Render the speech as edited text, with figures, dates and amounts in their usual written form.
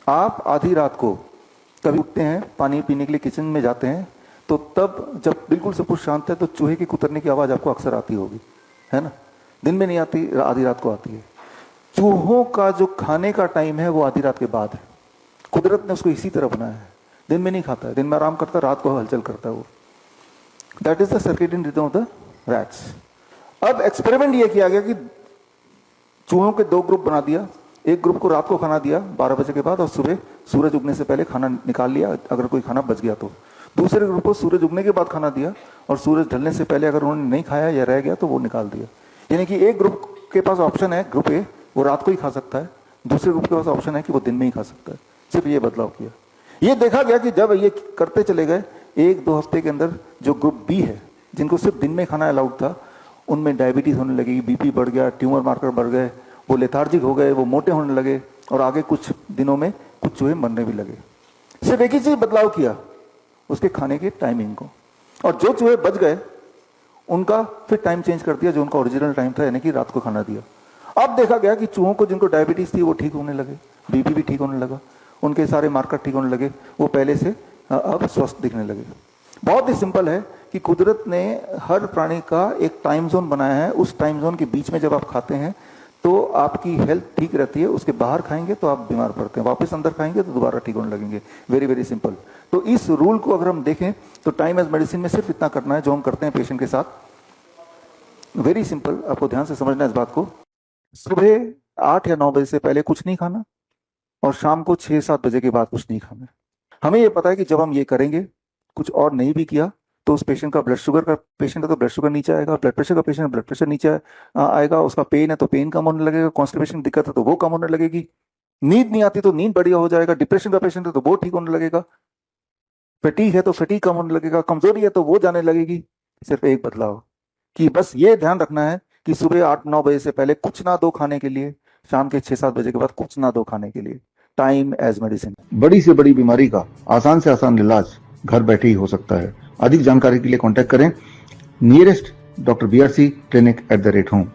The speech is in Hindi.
आप आधी रात को कभी उठते हैं, पानी पीने के लिए किचन में जाते हैं, तो तब जब बिल्कुल सब कुछ शांत है तो चूहे की कुतरने की आवाज आपको अक्सर आती होगी, है ना? दिन में नहीं आती, आधी रात को आती है। चूहों का जो खाने का टाइम है वो आधी रात के बाद है। कुदरत ने उसको इसी तरह बनाया है। दिन में नहीं खाता है, दिन में आराम करता है, रात को हलचल करता है वो। That is the circadian rhythm of the rats. अब एक्सपेरिमेंट ये किया गया कि चूहों के 2 ग्रुप बना दिया। एक ग्रुप को रात को खाना दिया 12 बजे के बाद, और सुबह सूरज उगने से पहले खाना निकाल लिया अगर कोई खाना बच गया तो। दूसरे ग्रुप को सूरज उगने के बाद खाना दिया, और सूरज ढलने से पहले अगर उन्होंने नहीं खाया या रह गया तो वो निकाल दिया। यानी कि एक ग्रुप के पास ऑप्शन है, ग्रुप ए, वो रात को ही खा सकता है। दूसरे ग्रुप के पास ऑप्शन है कि वो दिन में ही खा सकता है। सिर्फ ये बदलाव किया। ये देखा गया कि जब ये करते चले गए, 1-2 हफ्ते के अंदर जो ग्रुप बी है, जिनको सिर्फ दिन में खाना अलाउड था, उनमें डायबिटीज होने लगी, बीपी बढ़ गया, ट्यूमर मार्कर बढ़ गए, वो लेथार्जिक हो गए, वो मोटे होने लगे, और आगे कुछ दिनों में कुछ चूहे मरने भी लगे। सिर्फ एक ही चीज बदलाव किया, उसके खाने की टाइमिंग को। और जो चूहे बच गए उनका फिर टाइम चेंज कर दिया, जो उनका ओरिजिनल टाइम था, यानी कि रात को खाना दिया। अब देखा गया कि चूहों को जिनको डायबिटीज थी वो ठीक होने लगे, बीपी भी ठीक होने लगा, उनके सारे मार्कर ठीक होने लगे, वो पहले से अब स्वस्थ दिखने लगे। बहुत ही सिंपल है कि कुदरत ने हर प्राणी का एक टाइम जोन बनाया है। उस टाइम जोन के बीच में जब आप खाते हैं तो आपकी हेल्थ ठीक रहती है। उसके बाहर खाएंगे तो आप बीमार पड़ते हैं, वापस अंदर खाएंगे तो दोबारा ठीक होने लगेंगे। Very very simple. तो इस रूल को अगर हम देखें तो टाइम एज मेडिसिन में सिर्फ इतना करना है जो हम करते हैं पेशेंट के साथ। वेरी सिंपल, आपको ध्यान से समझना है इस बात को। सुबह 8 या 9 बजे से पहले कुछ नहीं खाना, और शाम को 6-7 बजे के बाद कुछ नहीं खाना। हमें यह पता है कि जब हम ये करेंगे, कुछ और नहीं भी किया, तो उस पेशेंट का ब्लड शुगर का पेशेंट है तो ब्लड शुगर नीचे आएगा, ब्लड प्रेशर का पेशेंट है ब्लड प्रेशर नीचे आएगा, उसका पेन है तो पेन कम होने लगेगा, कॉन्स्टिपेशन दिक्कत है तो वो कम होने लगेगी, नींद नहीं आती तो नींद बढ़िया हो जाएगा, डिप्रेशन का पेशेंट है तो वो ठीक होने लगेगा, फटीग है तो फटीग कम होने लगेगा, कमजोरी है तो वो जाने लगेगी। सिर्फ एक बदलाव, कि बस ये ध्यान रखना है कि सुबह 8-9 बजे से पहले कुछ ना दो खाने के लिए, शाम के 6-7 बजे के बाद कुछ ना दो खाने के लिए। Time as medicine. बड़ी से बड़ी बीमारी का आसान से आसान इलाज घर बैठे ही हो सकता है। अधिक जानकारी के लिए कांटेक्ट करें nearest doctor BRC clinic @home।